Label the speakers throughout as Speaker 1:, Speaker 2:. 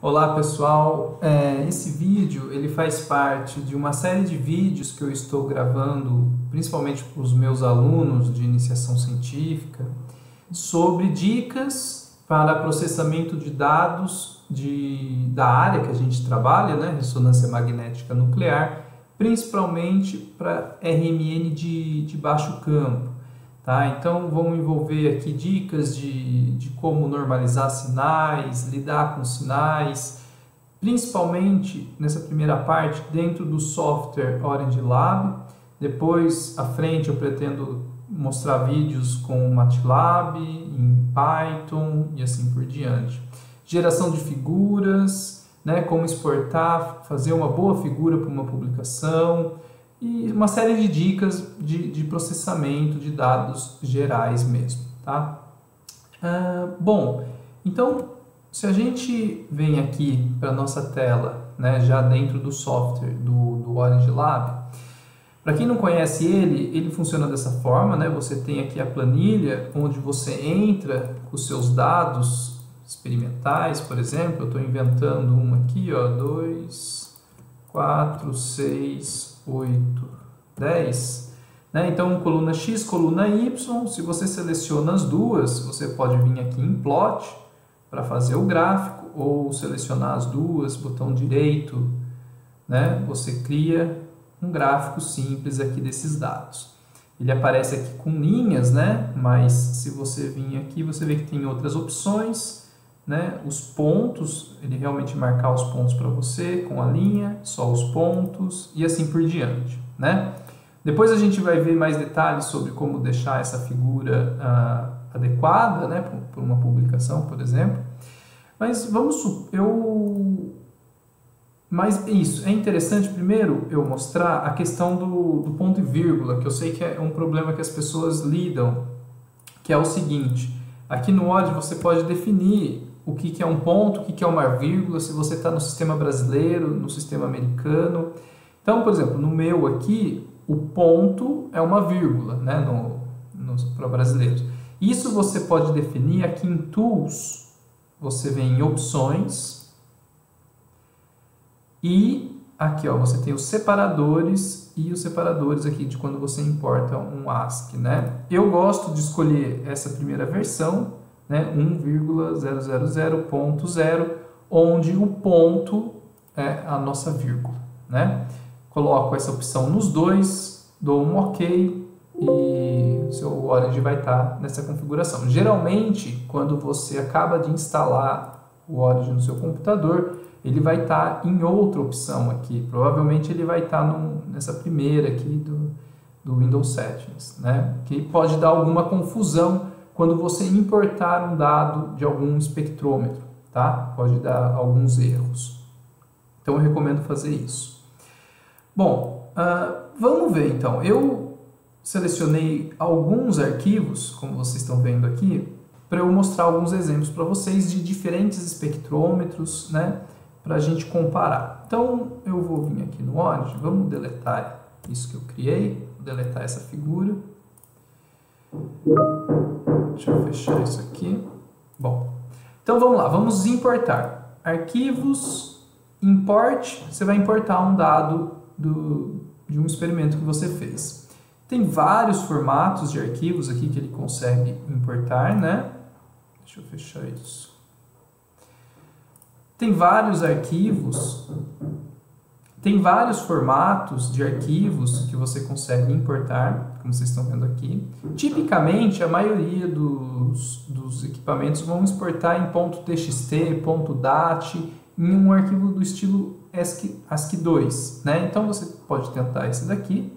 Speaker 1: Olá pessoal, esse vídeo ele faz parte de uma série de vídeos que eu estou gravando principalmente para os meus alunos de iniciação científica sobre dicas para processamento de dados da área que a gente trabalha, né, ressonância magnética nuclear, principalmente para RMN de baixo campo. Tá? Então vamos envolver aqui dicas de como normalizar sinais, lidar com sinais, principalmente nessa primeira parte dentro do software Orange Lab. Depois à frente eu pretendo mostrar vídeos com MATLAB, em Python e assim por diante. Geração de figuras, né, como exportar, fazer uma boa figura para uma publicação, e uma série de dicas de processamento de dados gerais mesmo, tá? Bom, então, se a gente vem aqui para a nossa tela, né, já dentro do software do Orange Lab, para quem não conhece ele funciona dessa forma, né? Você tem aqui a planilha, onde você entra os seus dados experimentais, por exemplo, eu estou inventando uma aqui, ó, 2, 4, 6... 8, 10, né? Então coluna X, coluna Y, se você seleciona as duas, você pode vir aqui em plot para fazer o gráfico, ou selecionar as duas, botão direito, né? Você cria um gráfico simples aqui desses dados. Ele aparece aqui com linhas, né? Mas se você vir aqui, você vê que tem outras opções, né? Os pontos, ele realmente marcar os pontos para você com a linha, só os pontos e assim por diante, né? Depois a gente vai ver mais detalhes sobre como deixar essa figura adequada, né, para uma publicação, por exemplo. Mas mas isso é interessante primeiro eu mostrar a questão do ponto e vírgula, que eu sei que é um problema que as pessoas lidam, que é o seguinte: aqui no Orange você pode definir o que é um ponto, o que é uma vírgula, se você está no sistema brasileiro, no sistema americano. Então, por exemplo, no meu aqui, o ponto é uma vírgula, né, para brasileiros. Isso você pode definir aqui em Tools, você vem em Opções, e aqui ó, você tem os separadores, e os separadores aqui de quando você importa um ASCII, né? Eu gosto de escolher essa primeira versão, né, 1,000.0, onde o ponto é a nossa vírgula, né? Coloco essa opção nos dois, dou um OK e o seu Orange vai estar nessa configuração. Geralmente, quando você acaba de instalar o Orange no seu computador, ele vai estar em outra opção aqui. Provavelmente ele vai estar nessa primeira aqui do Windows Settings, né? Que pode dar alguma confusão quando você importar um dado de algum espectrômetro, tá? Pode dar alguns erros. Então eu recomendo fazer isso. Bom, vamos ver então. Eu selecionei alguns arquivos, como vocês estão vendo aqui, para eu mostrar alguns exemplos para vocês de diferentes espectrômetros, né? Para a gente comparar. Então eu vou vir aqui no Orange, vamos deletar isso que eu criei, vou deletar essa figura. Deixa eu fechar isso aqui. Bom, então vamos lá, vamos importar. Arquivos, import, você vai importar um dado de um experimento que você fez. Tem vários formatos de arquivos aqui que ele consegue importar, né? Deixa eu fechar isso. Tem vários arquivos, tem vários formatos de arquivos que você consegue importar, como vocês estão vendo aqui. Tipicamente, a maioria dos equipamentos vão exportar em .txt, .dat, em um arquivo do estilo ASCII2, né? Então, você pode tentar esse daqui.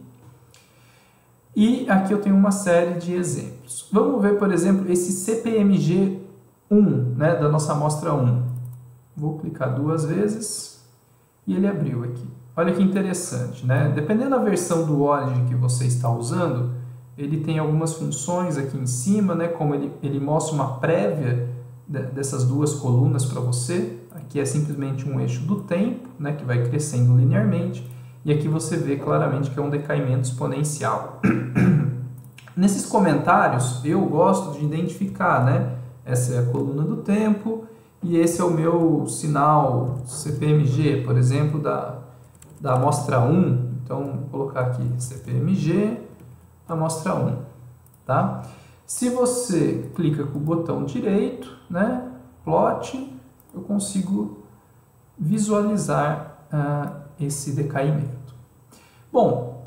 Speaker 1: E aqui eu tenho uma série de exemplos. Vamos ver, por exemplo, esse CPMG1, né, da nossa amostra 1. Vou clicar duas vezes e ele abriu aqui. Olha que interessante, né? Dependendo da versão do Orange que você está usando, ele tem algumas funções aqui em cima, né? Como ele mostra uma prévia dessas duas colunas para você. Aqui é simplesmente um eixo do tempo, né? Que vai crescendo linearmente. E aqui você vê claramente que é um decaimento exponencial. Nesses comentários, eu gosto de identificar, né? Essa é a coluna do tempo e esse é o meu sinal CPMG, por exemplo, da amostra 1. Então, vou colocar aqui CPMG, amostra 1, tá? Se você clica com o botão direito, né, plot, eu consigo visualizar esse decaimento. Bom,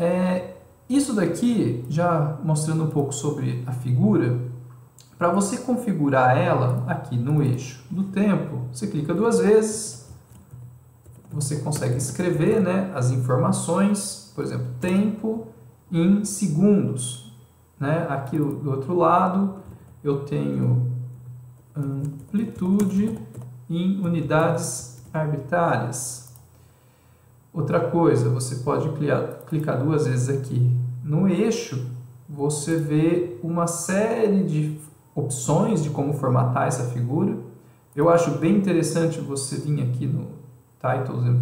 Speaker 1: isso daqui, já mostrando um pouco sobre a figura, para você configurar ela aqui no eixo do tempo, você clica 2 vezes, você consegue escrever, né, as informações, por exemplo, tempo em segundos, né? Aqui do outro lado eu tenho amplitude em unidades arbitrárias. Outra coisa, você pode clicar 2 vezes aqui no eixo, você vê uma série de opções de como formatar essa figura. Eu acho bem interessante você vir aqui no Titles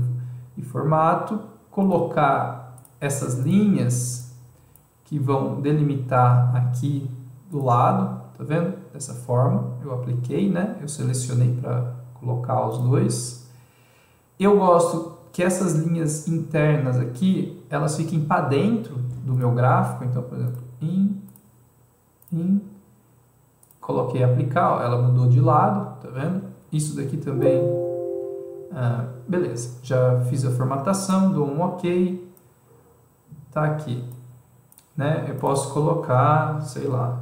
Speaker 1: e Formato, colocar essas linhas que vão delimitar aqui do lado, tá vendo? Dessa forma, eu apliquei, né? Eu selecionei para colocar os dois. Eu gosto que essas linhas internas aqui, elas fiquem para dentro do meu gráfico. Então, por exemplo, coloquei aplicar, ó, ela mudou de lado, tá vendo? Isso daqui também, beleza, já fiz a formatação, dou um OK, tá aqui, né? Eu posso colocar, sei lá,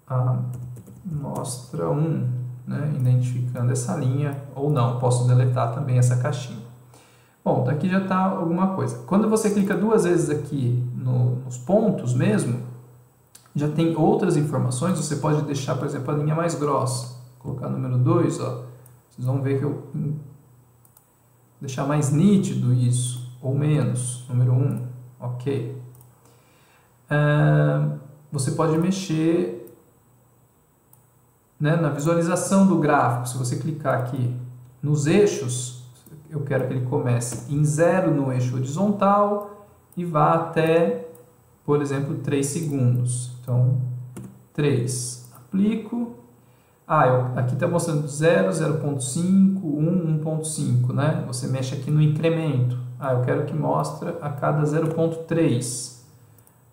Speaker 1: amostra 1, né? Identificando essa linha, ou não, posso deletar também essa caixinha. Bom, daqui já está alguma coisa. Quando você clica 2 vezes aqui nos pontos mesmo, já tem outras informações. Você pode deixar, por exemplo, a linha mais grossa. Vou colocar número 2, ó. Vocês vão ver que eu deixar mais nítido isso, ou menos, número 1, ok. Você pode mexer, né, na visualização do gráfico. Se você clicar aqui nos eixos, eu quero que ele comece em 0 no eixo horizontal e vá até, por exemplo, 3 segundos. Então, 3, aplico. Aqui está mostrando 0, 0.5, 1, 1.5, né? Você mexe aqui no incremento. Eu quero que mostre a cada 0.3.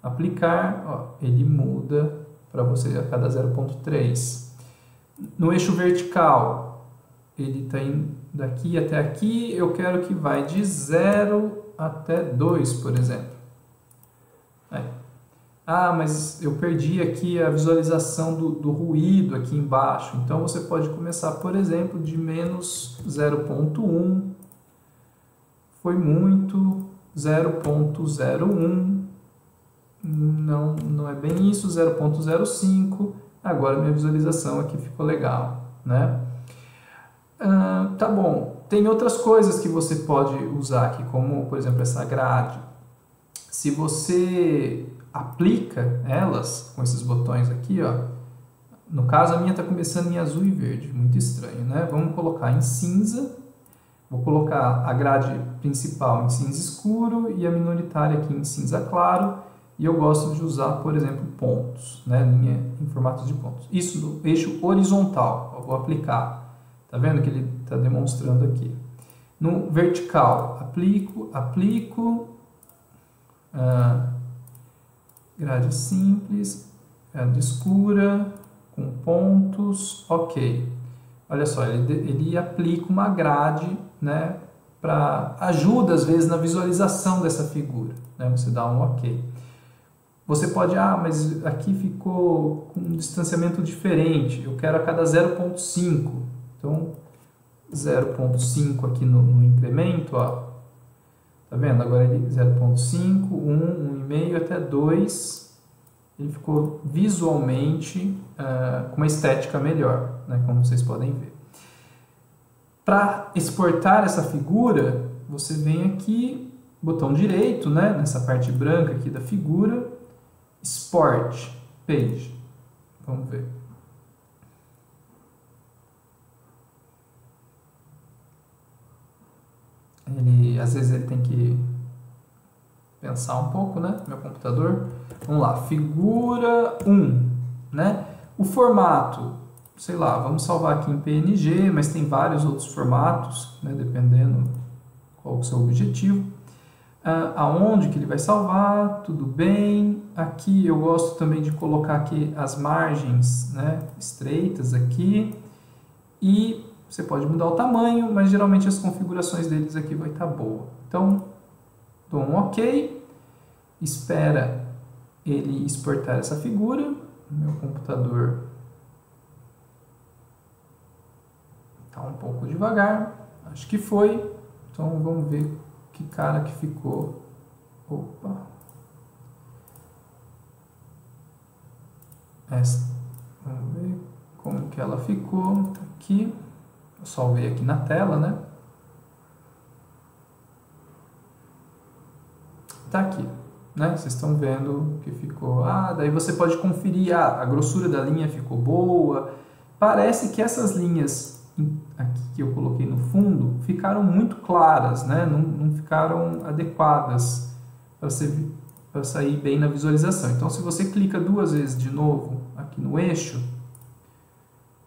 Speaker 1: Aplicar, ó, ele muda para você a cada 0.3. No eixo vertical, ele está indo daqui até aqui. Eu quero que vai de 0 até 2, por exemplo. Mas eu perdi aqui a visualização do ruído aqui embaixo. Então, você pode começar, por exemplo, de menos 0.1. Foi muito. 0.01. Não é bem isso. 0.05. Agora, minha visualização aqui ficou legal, né? Tá bom. Tem outras coisas que você pode usar aqui, como, por exemplo, essa grade. Se você aplica elas com esses botões aqui, ó. No caso, a minha está começando em azul e verde, muito estranho, né? Vamos colocar em cinza. Vou colocar a grade principal em cinza escuro e a minoritária aqui em cinza claro. E eu gosto de usar, por exemplo, pontos, né? Linha em formato de pontos. Isso no eixo horizontal. Eu vou aplicar. Tá vendo que ele está demonstrando aqui? No vertical, aplico. Grade simples, grade escura, com pontos, ok. Olha só, ele aplica uma grade, né, para ajuda às vezes na visualização dessa figura, né? Você dá um ok. Você pode, mas aqui ficou com um distanciamento diferente, eu quero a cada 0.5, então 0.5 aqui no incremento, ó. Tá vendo? Agora ele 0.5, 1, 1,5 até 2. Ele ficou visualmente com uma estética melhor, né? Como vocês podem ver. Para exportar essa figura, você vem aqui, botão direito, né? Nessa parte branca aqui da figura, Export Page. Vamos ver. Às vezes ele tem que pensar um pouco, né? Meu computador. Vamos lá, figura 1, né? O formato, sei lá, vamos salvar aqui em PNG, mas tem vários outros formatos, né, dependendo qual é o seu objetivo. Aonde que ele vai salvar, tudo bem. Aqui eu gosto também de colocar aqui as margens, né, estreitas aqui. E você pode mudar o tamanho, mas geralmente as configurações deles aqui vai estar boa. Então, dou um OK, espera ele exportar essa figura. Meu computador está um pouco devagar, acho que foi. Então vamos ver que cara que ficou. Opa! Essa. Vamos ver como que ela ficou. Tá aqui. Eu salvei aqui na tela, né? Tá aqui, né? Vocês estão vendo que ficou. Daí você pode conferir. A grossura da linha ficou boa. Parece que essas linhas aqui que eu coloquei no fundo ficaram muito claras, né? Não ficaram adequadas para sair bem na visualização. Então, se você clica 2 vezes de novo aqui no eixo,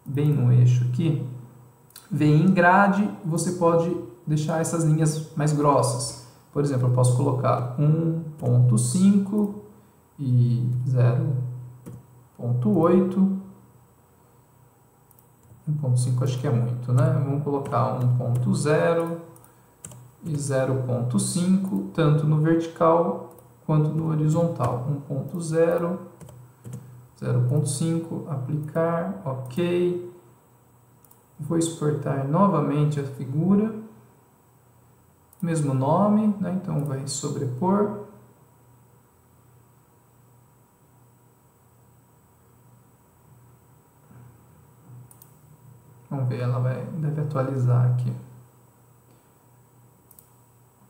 Speaker 1: bem no eixo aqui, vem em grade, você pode deixar essas linhas mais grossas. Por exemplo, eu posso colocar 1.5 e 0.8. 1.5 acho que é muito, né? Vamos colocar 1.0 e 0.5, tanto no vertical quanto no horizontal. 1.0, 0.5, aplicar, OK. Vou exportar novamente a figura, mesmo nome, né? Então vai sobrepor. Vamos ver, ela deve atualizar aqui.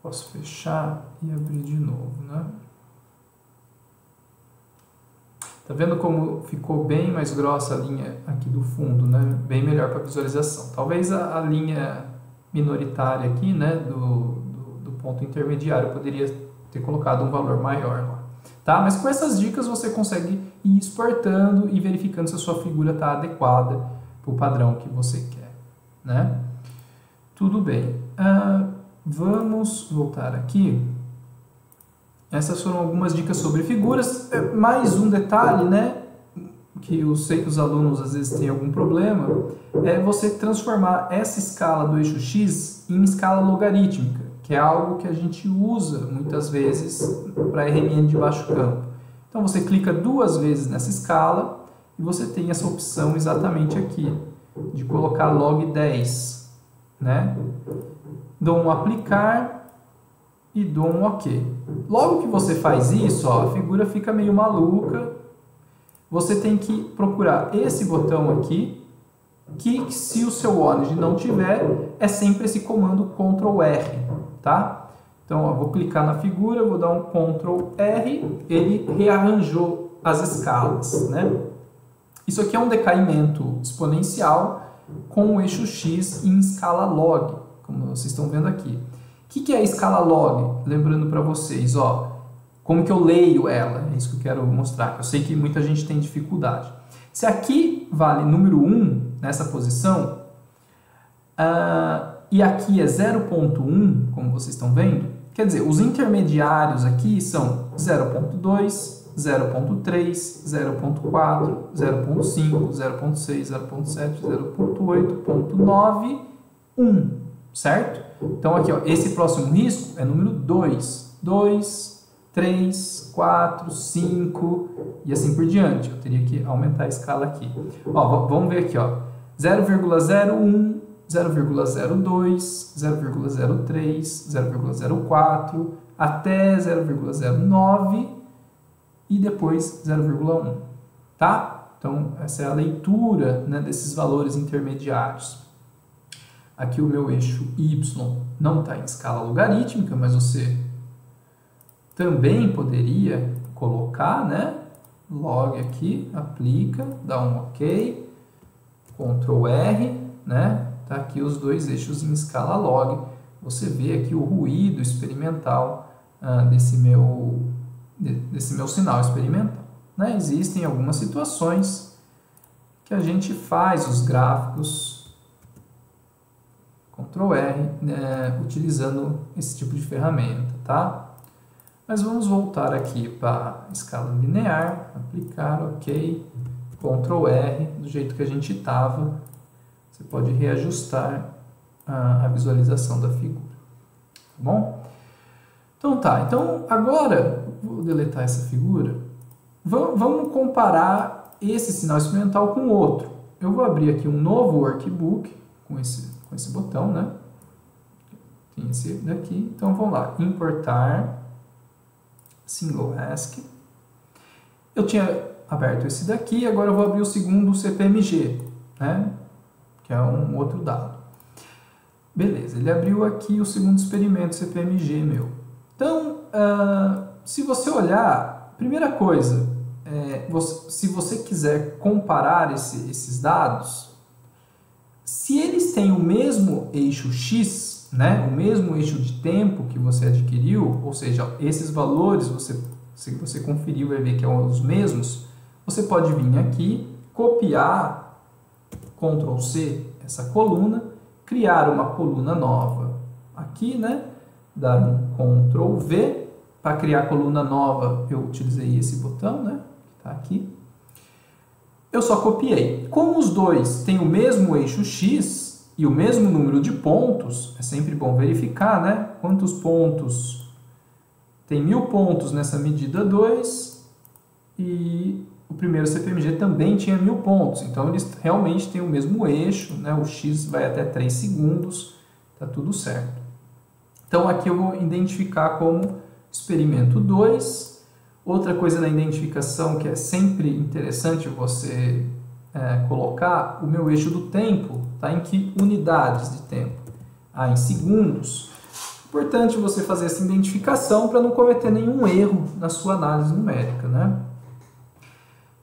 Speaker 1: Posso fechar e abrir de novo, né? Tá vendo como ficou bem mais grossa a linha aqui do fundo, né? Bem melhor para visualização. Talvez a linha minoritária aqui, né, do ponto intermediário, eu poderia ter colocado um valor maior lá. Tá? Mas com essas dicas você consegue ir exportando e verificando se a sua figura está adequada para o padrão que você quer, né? Tudo bem. Vamos voltar aqui. Essas foram algumas dicas sobre figuras. Mais um detalhe, né, que eu sei que os alunos às vezes têm algum problema, é você transformar essa escala do eixo X em escala logarítmica, que é algo que a gente usa muitas vezes para RMN de baixo campo. Então você clica 2 vezes nessa escala e você tem essa opção exatamente aqui, de colocar log 10, né? Dou um aplicar e dou um OK. Logo que você faz isso, ó, a figura fica meio maluca. Você tem que procurar esse botão aqui, que se o seu ONIG não tiver, é sempre esse comando Ctrl R, tá? Então, ó, vou clicar na figura, vou dar um Ctrl R, ele rearranjou as escalas, né? Isso aqui é um decaimento exponencial com o eixo X em escala log, como vocês estão vendo aqui. O que é a escala log? Lembrando para vocês, ó, como que eu leio ela, é isso que eu quero mostrar, que eu sei que muita gente tem dificuldade. Se aqui vale número 1, nessa posição, e aqui é 0.1, como vocês estão vendo, quer dizer, os intermediários aqui são 0.2, 0.3, 0.4, 0.5, 0.6, 0.7, 0.8, 0.9, 1, certo? Então aqui, ó, esse próximo risco é número 2, 2, 3, 4, 5 e assim por diante. Eu teria que aumentar a escala aqui. Ó, vamos ver aqui, ó, 0,01, 0,02, 0,03, 0,04 até 0,09 e depois 0,1, tá? Então, essa é a leitura, né, desses valores intermediários. Aqui o meu eixo Y não está em escala logarítmica, mas você também poderia colocar, né, log aqui, aplica, dá um OK, Ctrl R, né? Tá aqui os 2 eixos em escala log. Você vê aqui o ruído experimental desse meu sinal experimental, né? Existem algumas situações que que a gente faz os gráficos, Ctrl R, utilizando esse tipo de ferramenta, tá? Mas vamos voltar aqui para a escala linear, aplicar, ok, Ctrl R, do jeito que a gente estava. Você pode reajustar a visualização da figura, tá bom? Então tá, então agora, vou deletar essa figura, vamos comparar esse sinal experimental com outro. Eu vou abrir aqui um novo workbook com esse botão, né? Tem esse daqui, então vamos lá, importar single ASCII. Eu tinha aberto esse daqui, agora eu vou abrir o segundo CPMG, né? Que é um outro dado. Beleza, ele abriu aqui o segundo experimento CPMG meu. Então, se você olhar, primeira coisa, se você quiser comparar esses dados, se eles têm o mesmo eixo X, né, o mesmo eixo de tempo que você adquiriu, ou seja, esses valores, se você conferir, vai ver que são os mesmos, você pode vir aqui, copiar, Ctrl C, essa coluna, criar uma coluna nova aqui, né? Dar um Ctrl V, para criar coluna nova eu utilizei esse botão, né? Que está aqui. Eu só copiei. Como os dois têm o mesmo eixo X e o mesmo número de pontos, é sempre bom verificar, né? Quantos pontos? Tem 1000 pontos nessa medida 2 e o primeiro CPMG também tinha 1000 pontos, então eles realmente têm o mesmo eixo, né? O X vai até 3 segundos, tá tudo certo. Então aqui eu vou identificar como experimento 2. Outra coisa na identificação que é sempre interessante você colocar, o meu eixo do tempo está em que unidades de tempo? Em segundos. Importante você fazer essa identificação para não cometer nenhum erro na sua análise numérica, né?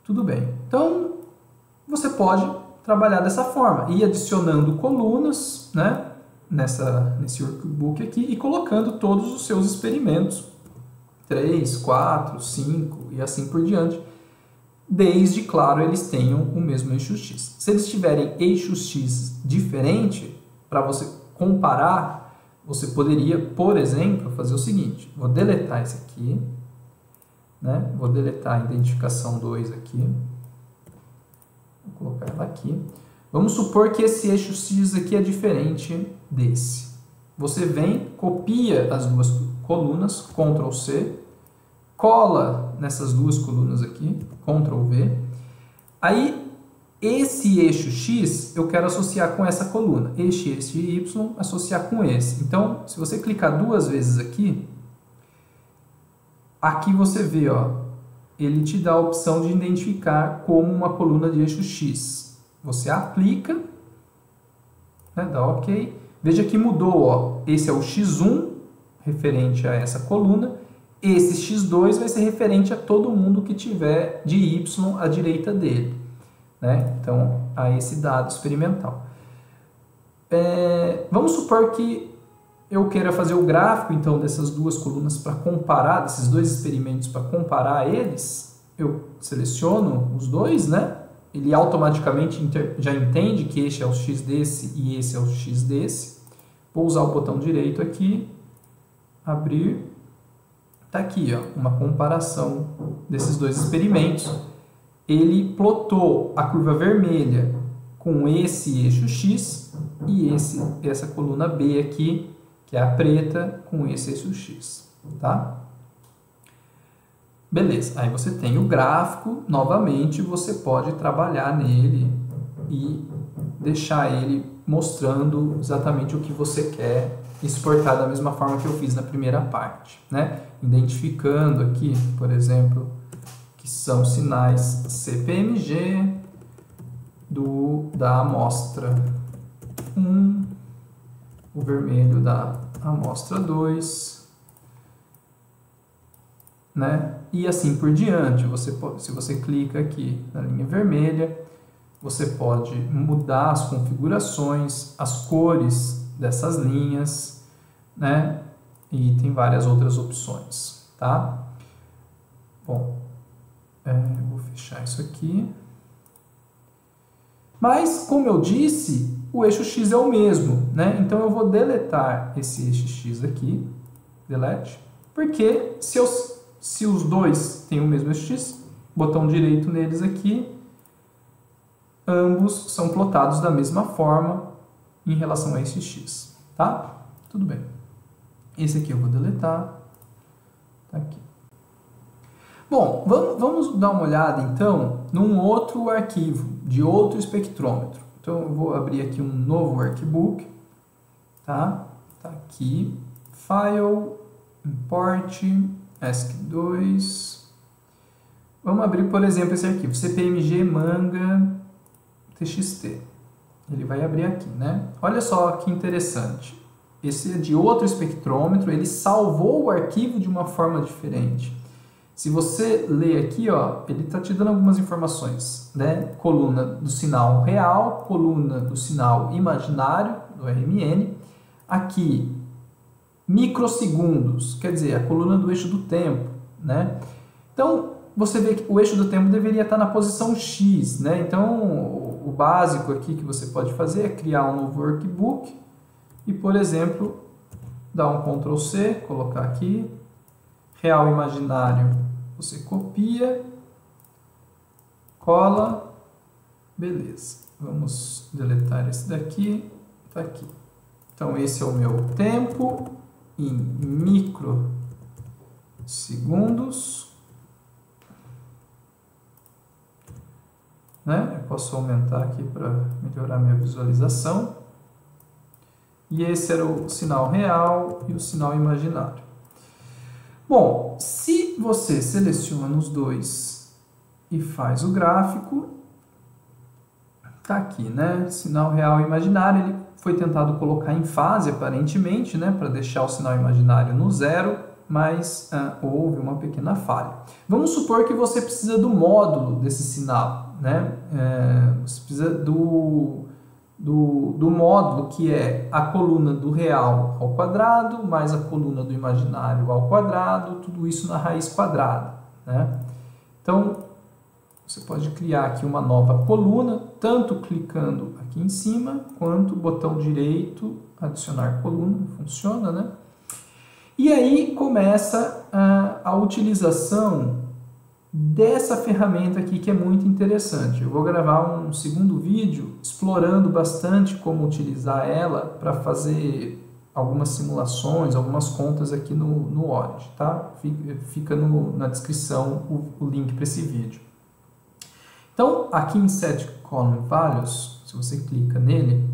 Speaker 1: Tudo bem. Então, você pode trabalhar dessa forma, ir adicionando colunas, né, nesse workbook aqui e colocando todos os seus experimentos, 3, 4, 5 e assim por diante, desde, claro, eles tenham o mesmo eixo X. Se eles tiverem eixo X diferente, para você comparar, você poderia, por exemplo, fazer o seguinte, vou deletar esse aqui, né? Vou deletar a identificação 2 aqui. Vou colocar ela aqui. Vamos supor que esse eixo X aqui é diferente desse. Você vem, copia as duas colunas, Ctrl C, cola nessas duas colunas aqui, Ctrl V. Aí, esse eixo X eu quero associar com essa coluna. Eixo Y associar com esse. Então, se você clicar duas vezes aqui, aqui você vê, ó, ele te dá a opção de identificar como uma coluna de eixo X. Você aplica, né, dá OK. Veja que mudou, ó. Esse é o X1, referente a essa coluna. Esse X2 vai ser referente a todo mundo que tiver de Y à direita dele, né? Então, a esse dado experimental. Vamos supor que eu queira fazer o gráfico, então, dessas duas colunas para comparar, desses dois experimentos para comparar eles. Eu seleciono os dois, né? Ele automaticamente já entende que este é o X desse e esse é o X desse. Vou usar o botão direito aqui, abrir. Está aqui, ó, uma comparação desses dois experimentos. Ele plotou a curva vermelha com esse eixo X e essa coluna B aqui, que é a preta, com esse eixo X, tá? Beleza, aí você tem o gráfico, novamente você pode trabalhar nele e deixar ele mostrando exatamente o que você quer exportar da mesma forma que eu fiz na primeira parte, né? Identificando aqui, por exemplo, que são sinais CPMG da amostra 1, o vermelho da amostra 2, né? E assim por diante. Se você clica aqui na linha vermelha, você pode mudar as configurações, as cores dessas linhas, né? E tem várias outras opções, tá? Bom, vou fechar isso aqui. Mas, como eu disse, o eixo x é o mesmo, né? Então eu vou deletar esse eixo x aqui, delete, porque se os dois têm o mesmo eixo x, botão direito neles aqui, ambos são plotados da mesma forma em relação a esse x, tá? Tudo bem. Esse aqui eu vou deletar, tá aqui. Bom, vamos dar uma olhada então num outro arquivo, de outro espectrômetro. Então eu vou abrir aqui um novo workbook, tá? Tá aqui, File, Import, ESC2. Vamos abrir, por exemplo, esse arquivo, CPMG Manga TXT. Ele vai abrir aqui, né? Olha só que interessante. Esse é de outro espectrômetro, ele salvou o arquivo de uma forma diferente. Se você ler aqui, ó, ele está te dando algumas informações, né? Coluna do sinal real, coluna do sinal imaginário, do RMN. Aqui, microsegundos, quer dizer, a coluna do eixo do tempo, né? Então, você vê que o eixo do tempo deveria estar na posição X, né? Então, o básico aqui que você pode fazer é criar um novo workbook e, por exemplo, dar um Ctrl C, colocar aqui, real imaginário, você copia, cola, beleza. Vamos deletar esse daqui, tá aqui. Então, esse é o meu tempo em microsegundos. Né? Eu posso aumentar aqui para melhorar minha visualização. E esse era o sinal real e o sinal imaginário. Bom, se você seleciona os dois e faz o gráfico, tá aqui, né? Sinal real e imaginário, ele foi tentado colocar em fase, aparentemente, né? Para deixar o sinal imaginário no zero, mas houve uma pequena falha. Vamos supor que você precisa do módulo desse sinal, né? Você precisa do módulo que é a coluna do real ao quadrado, mais a coluna do imaginário ao quadrado, tudo isso na raiz quadrada, né? Então, você pode criar aqui uma nova coluna, tanto clicando aqui em cima, quanto botão direito, adicionar coluna, funciona, né? E aí começa a utilização dessa ferramenta aqui que é muito interessante. Eu vou gravar um segundo vídeo explorando bastante como utilizar ela para fazer algumas simulações, algumas contas aqui no Orange, tá? Fica na descrição o link para esse vídeo. Então, aqui em Set Column Values, se você clica nele,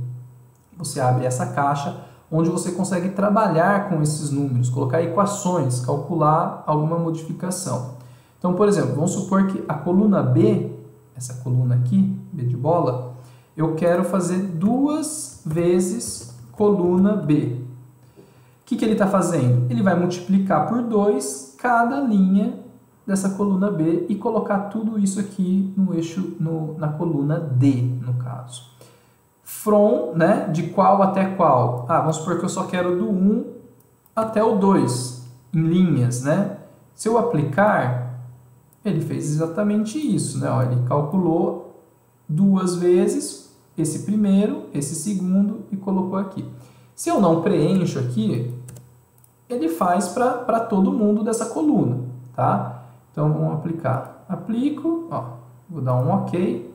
Speaker 1: você abre essa caixa onde você consegue trabalhar com esses números, colocar equações, calcular alguma modificação. Então, por exemplo, vamos supor que a coluna B, essa coluna aqui, B de bola, eu quero fazer 2 vezes coluna B. O que ele está fazendo? Ele vai multiplicar por 2 cada linha dessa coluna B e colocar tudo isso aqui no eixo, na coluna D, no caso. From, né, de qual até qual? Vamos supor que eu só quero do 1 até o 2, em linhas, né? Se eu aplicar, ele fez exatamente isso, né? Ó, ele calculou 2 vezes esse primeiro, esse segundo e colocou aqui. Se eu não preencho aqui, ele faz para todo mundo dessa coluna, tá? Então vamos aplicar. Aplico, ó, vou dar um OK.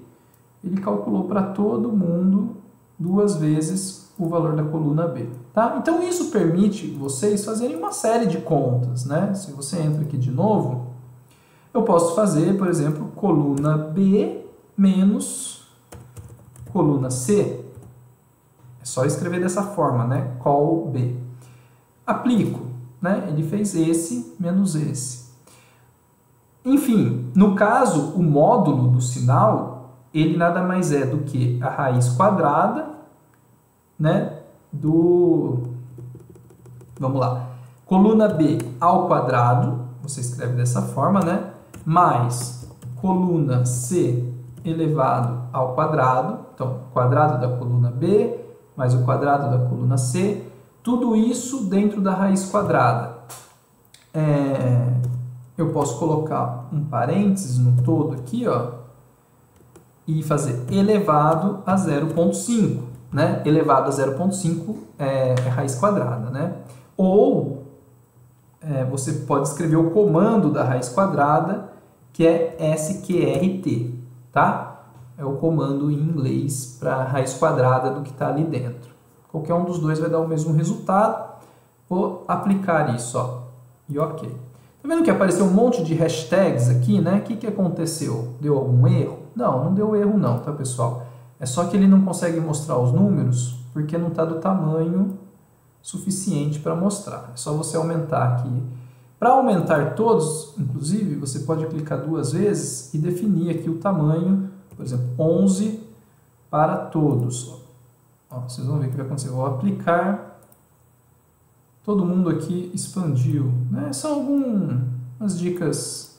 Speaker 1: Ele calculou para todo mundo 2 vezes o valor da coluna B, tá? Então isso permite vocês fazerem uma série de contas, né? Se você entra aqui de novo, eu posso fazer, por exemplo, coluna B menos coluna C. É só escrever dessa forma, né? Col B. Aplico, né? Ele fez esse menos esse. Enfim, no caso, o módulo do sinal, ele nada mais é do que a raiz quadrada, né? Vamos lá. Coluna B ao quadrado, você escreve dessa forma, né? Mais coluna C elevado ao quadrado, então, quadrado da coluna B, mais o quadrado da coluna C, tudo isso dentro da raiz quadrada. Eu posso colocar um parênteses no todo aqui, ó, e fazer elevado a 0,5, né? Elevado a 0,5 é raiz quadrada, né? Ou você pode escrever o comando da raiz quadrada, que é sqrt, tá? É o comando em inglês para raiz quadrada do que está ali dentro. Qualquer um dos dois vai dar o mesmo resultado. Vou aplicar isso, ó, e ok. Tá vendo que apareceu um monte de hashtags aqui, né? O que aconteceu? Deu algum erro? Não, não deu erro não, tá, pessoal? É só que ele não consegue mostrar os números porque não está do tamanho suficiente para mostrar. É só você aumentar aqui. Para aumentar todos, inclusive, você pode clicar 2 vezes e definir aqui o tamanho, por exemplo, 11 para todos. Ó, vocês vão ver o que vai acontecer. Eu vou aplicar, todo mundo aqui expandiu, né? São algumas dicas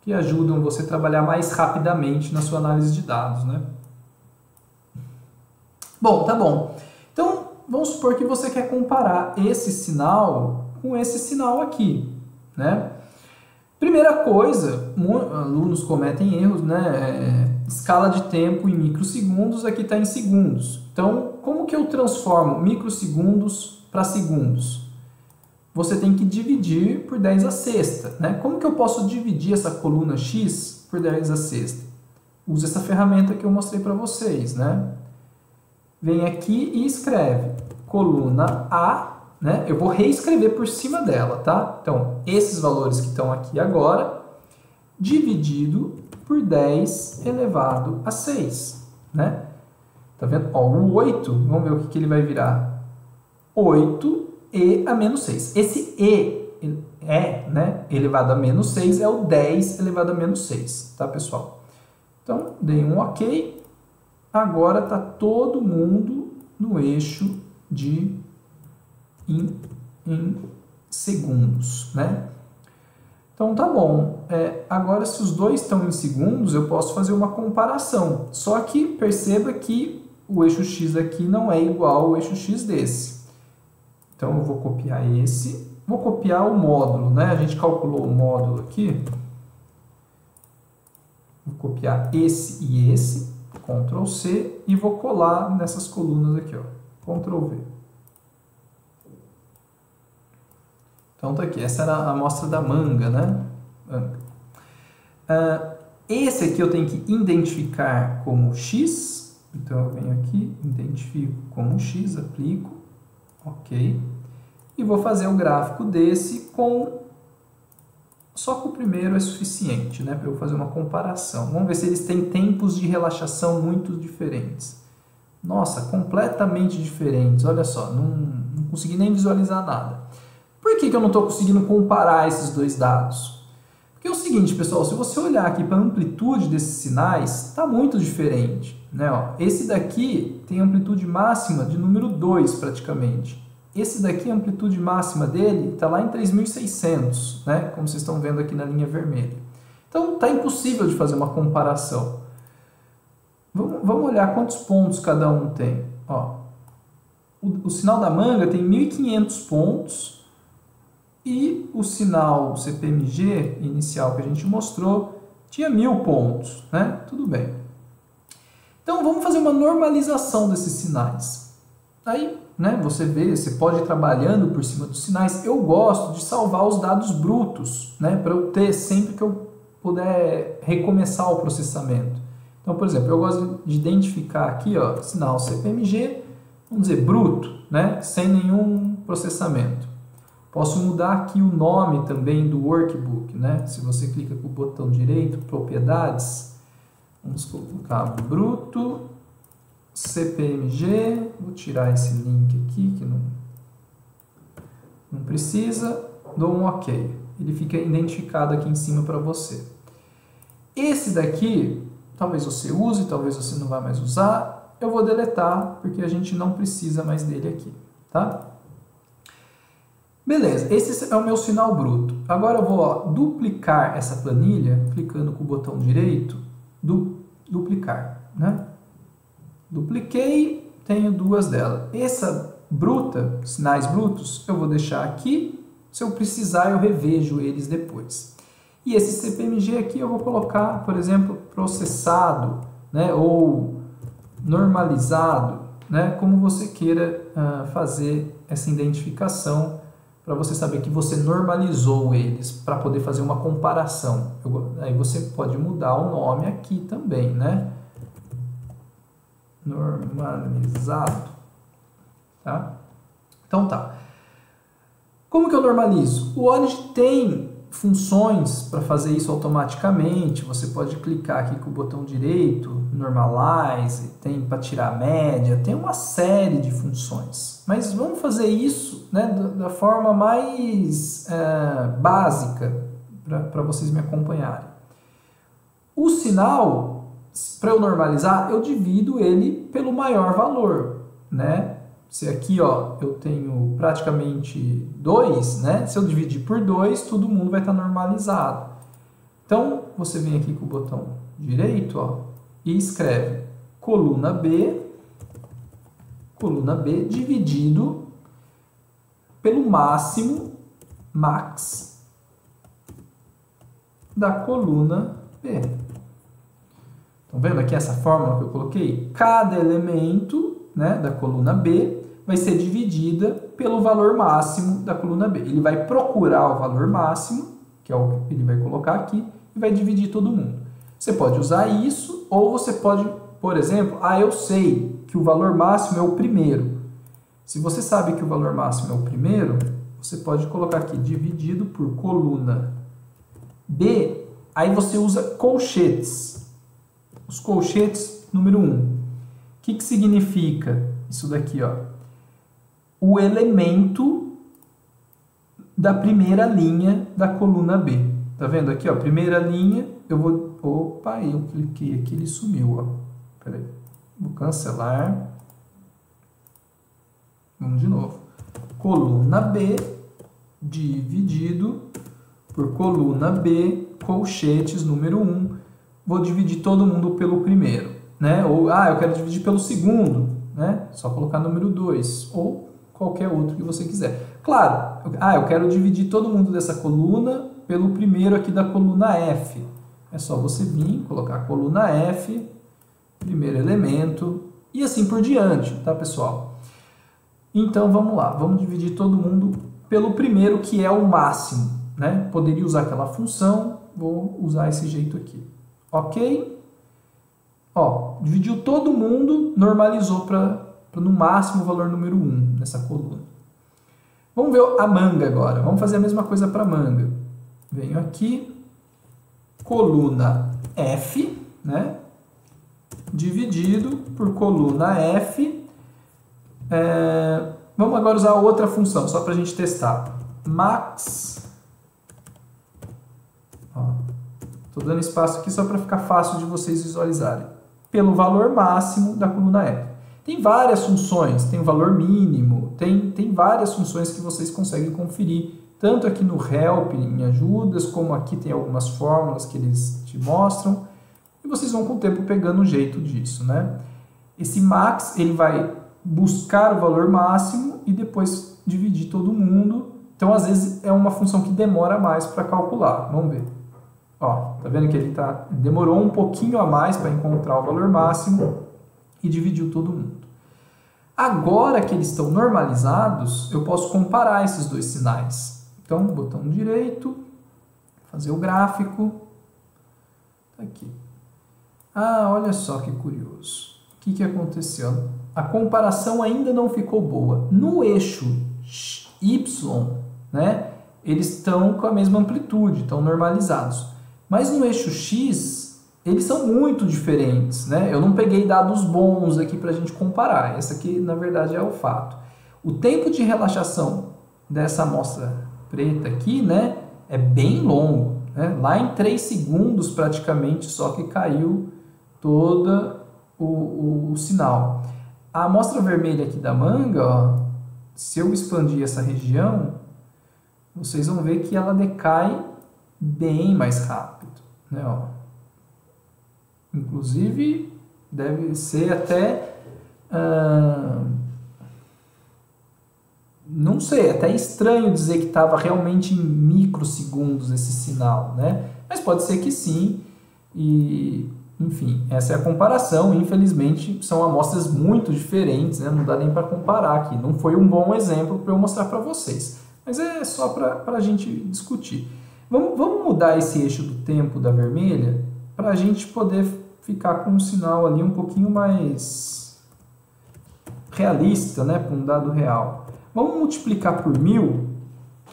Speaker 1: que ajudam você a trabalhar mais rapidamente na sua análise de dados, né? Bom, tá bom. Então, vamos supor que você quer comparar esse sinal com esse sinal aqui, né? Primeira coisa, alunos cometem erros, né? Escala de tempo em microsegundos, aqui está em segundos. Então, como que eu transformo microsegundos para segundos? Você tem que dividir por 10 à sexta, né? Como que eu posso dividir essa coluna x por 10 à sexta? Use essa ferramenta que eu mostrei para vocês, né? Vem aqui e escreve coluna A, né? Eu vou reescrever por cima dela, tá? Então, esses valores que estão aqui agora, dividido por 10 elevado a 6, né? Tá vendo? Ó, o 8, vamos ver o que ele vai virar. 8e a menos 6. Esse né, elevado a menos 6 é o 10 elevado a menos 6, tá, pessoal? Então, dei um ok. Agora está todo mundo no eixo de em segundos, né? Então tá bom. Agora, se os dois estão em segundos, eu posso fazer uma comparação. Só que perceba que o eixo x aqui não é igual ao eixo x desse. Então eu vou copiar esse, vou copiar o módulo, né? A gente calculou o módulo aqui. Vou copiar esse e esse, Ctrl C, e vou colar nessas colunas aqui, ó. Ctrl V. Então tá aqui, essa era a amostra da manga, né? Esse aqui eu tenho que identificar como x, então eu venho aqui, identifico como x, aplico, ok, e vou fazer o gráfico desse só com o primeiro é suficiente, né, para eu fazer uma comparação. Vamos ver se eles têm tempos de relaxação muito diferentes. Nossa, completamente diferentes, olha só, não consegui nem visualizar nada. Por que eu não estou conseguindo comparar esses dois dados? Porque é o seguinte, pessoal, se você olhar aqui para a amplitude desses sinais, está muito diferente, né? Ó, esse daqui tem amplitude máxima de número 2 praticamente. Esse daqui, a amplitude máxima dele está lá em 3.600, né? Como vocês estão vendo aqui na linha vermelha. Então, está impossível de fazer uma comparação. Vamos olhar quantos pontos cada um tem. Ó, o sinal da manga tem 1.500 pontos e o sinal CPMG inicial que a gente mostrou tinha 1.000 pontos, né? Tudo bem. Então, vamos fazer uma normalização desses sinais. Aí, né, você pode ir trabalhando por cima dos sinais. Eu gosto de salvar os dados brutos, né, para eu ter sempre que eu puder recomeçar o processamento. Então, por exemplo, eu gosto de identificar aqui, ó, sinal CPMG, vamos dizer bruto, né, sem nenhum processamento. Posso mudar aqui o nome também do workbook, né? Se você clica com o botão direito, propriedades, vamos colocar bruto CPMG, vou tirar esse link aqui que não precisa, dou um OK. Ele fica identificado aqui em cima para você. Esse daqui, talvez você use, talvez você não vá mais usar, eu vou deletar porque a gente não precisa mais dele aqui, tá? Beleza, esse é o meu sinal bruto. Agora eu vou, ó, duplicar essa planilha, clicando com o botão direito, duplicar, né? Dupliquei, tenho duas delas. Essa bruta, sinais brutos, eu vou deixar aqui. Se eu precisar, eu revejo eles depois. E esse CPMG aqui eu vou colocar, por exemplo, processado né, ou normalizado, né, como você queira fazer essa identificação para você saber que você normalizou eles, para poder fazer uma comparação. Aí você pode mudar o nome aqui também, né? Normalizado, tá? Então tá. Como que eu normalizo? O Odd tem funções para fazer isso automaticamente. Você pode clicar aqui com o botão direito, Normalize, tem para tirar a média, tem uma série de funções. Mas vamos fazer isso, né, da forma mais básica para vocês me acompanharem. O sinal, para eu normalizar, eu divido ele pelo maior valor, né? Se aqui, ó, eu tenho praticamente 2, né? Se eu dividir por 2, todo mundo vai estar normalizado. Então, você vem aqui com o botão direito, ó, e escreve coluna B dividido pelo máximo, max, da coluna B. Estão vendo aqui essa fórmula que eu coloquei? Cada elemento, né, da coluna B vai ser dividida pelo valor máximo da coluna B. Ele vai procurar o valor máximo, que é o que ele vai colocar aqui, e vai dividir todo mundo. Você pode usar isso, ou você pode, por exemplo, eu sei que o valor máximo é o primeiro. Se você sabe que o valor máximo é o primeiro, você pode colocar aqui dividido por coluna B, aí você usa colchetes. Os colchetes número 1. O que significa isso daqui, ó? O elemento da primeira linha da coluna B. Tá vendo aqui, ó? Primeira linha, eu vou... Opa, eu cliquei aqui, ele sumiu, ó. Peraí. Vou cancelar. Vamos de novo. Coluna B dividido por coluna B, colchetes número 1. Vou dividir todo mundo pelo primeiro, né? Ou, eu quero dividir pelo segundo, né? Só colocar número 2, ou qualquer outro que você quiser. Claro, eu quero dividir todo mundo dessa coluna pelo primeiro aqui da coluna F. É só você vir, colocar a coluna F, primeiro elemento, e assim por diante, tá, pessoal? Então, vamos lá. Vamos dividir todo mundo pelo primeiro, que é o máximo, né? Poderia usar aquela função, vou usar esse jeito aqui. Ok? Ó, dividiu todo mundo, normalizou para no máximo o valor número 1 nessa coluna. Vamos ver a manga agora. Vamos fazer a mesma coisa para a manga. Venho aqui, coluna F, né? Dividido por coluna F. Vamos agora usar outra função, só para a gente testar. Max. Estou dando espaço aqui só para ficar fácil de vocês visualizarem. Pelo valor máximo da coluna F. Tem várias funções, tem o valor mínimo, tem várias funções que vocês conseguem conferir, tanto aqui no Help, em ajudas, como aqui tem algumas fórmulas que eles te mostram, e vocês vão com o tempo pegando o jeito disso, né? Esse max, ele vai buscar o valor máximo e depois dividir todo mundo, então às vezes é uma função que demora mais para calcular, vamos ver. Ó, tá vendo que ele demorou um pouquinho a mais para encontrar o valor máximo e dividiu todo mundo. Agora que eles estão normalizados, eu posso comparar esses dois sinais. Então, botão direito, fazer o gráfico. Tá aqui. Olha só que curioso. O que aconteceu? A comparação ainda não ficou boa. No eixo Y, né, eles estão com a mesma amplitude, estão normalizados. Mas no eixo X, eles são muito diferentes, né? Eu não peguei dados bons aqui para a gente comparar. Esse aqui, na verdade, é o fato. O tempo de relaxação dessa amostra preta aqui, né, é bem longo, né? Lá em 3 segundos, praticamente, só que caiu todo o sinal. A amostra vermelha aqui da manga, ó, se eu expandir essa região, vocês vão ver que ela decai bem mais rápido, né? Ó. Inclusive, deve ser até, não sei, até estranho dizer que estava realmente em microsegundos esse sinal, né? Mas pode ser que sim, e Enfim, essa é a comparação. Infelizmente, são amostras muito diferentes, né? Não dá nem para comparar aqui. Não foi um bom exemplo para eu mostrar para vocês, mas é só para a gente discutir. Vamos mudar esse eixo do tempo da vermelha para a gente poder ficar com um sinal ali um pouquinho mais realista, né? Para um dado real. Vamos multiplicar por 1000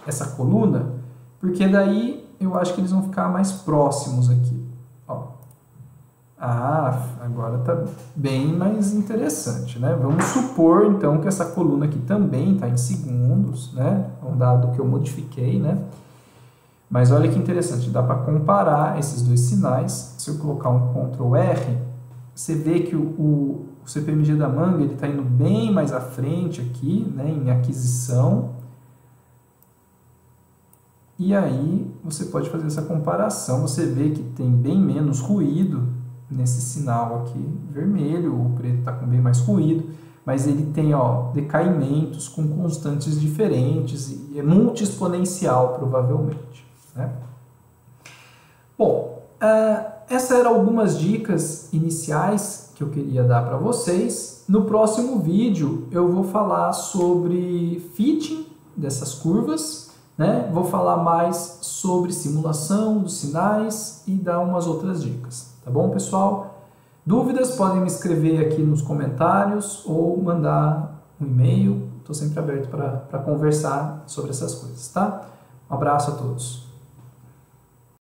Speaker 1: essa coluna, porque daí eu acho que eles vão ficar mais próximos aqui. Ó. Ah, agora está bem mais interessante, né? Vamos supor, então, que essa coluna aqui também está em segundos, né? É um dado que eu modifiquei, né? Mas olha que interessante, dá para comparar esses dois sinais. Se eu colocar um Ctrl R, você vê que o CPMG da Manga está indo bem mais à frente aqui, né, em aquisição. E aí você pode fazer essa comparação, você vê que tem bem menos ruído nesse sinal aqui vermelho, o preto está com bem mais ruído, mas ele tem decaimentos com constantes diferentes e é multi-exponencial provavelmente, né? Bom, essas eram algumas dicas iniciais que eu queria dar para vocês. No próximo vídeo eu vou falar sobre fitting dessas curvas, né? Vou falar mais sobre simulação dos sinais e dar umas outras dicas, tá bom, pessoal? Dúvidas podem me escrever aqui nos comentários ou mandar um e-mail. Estou sempre aberto para conversar sobre essas coisas, tá? Um abraço a todos.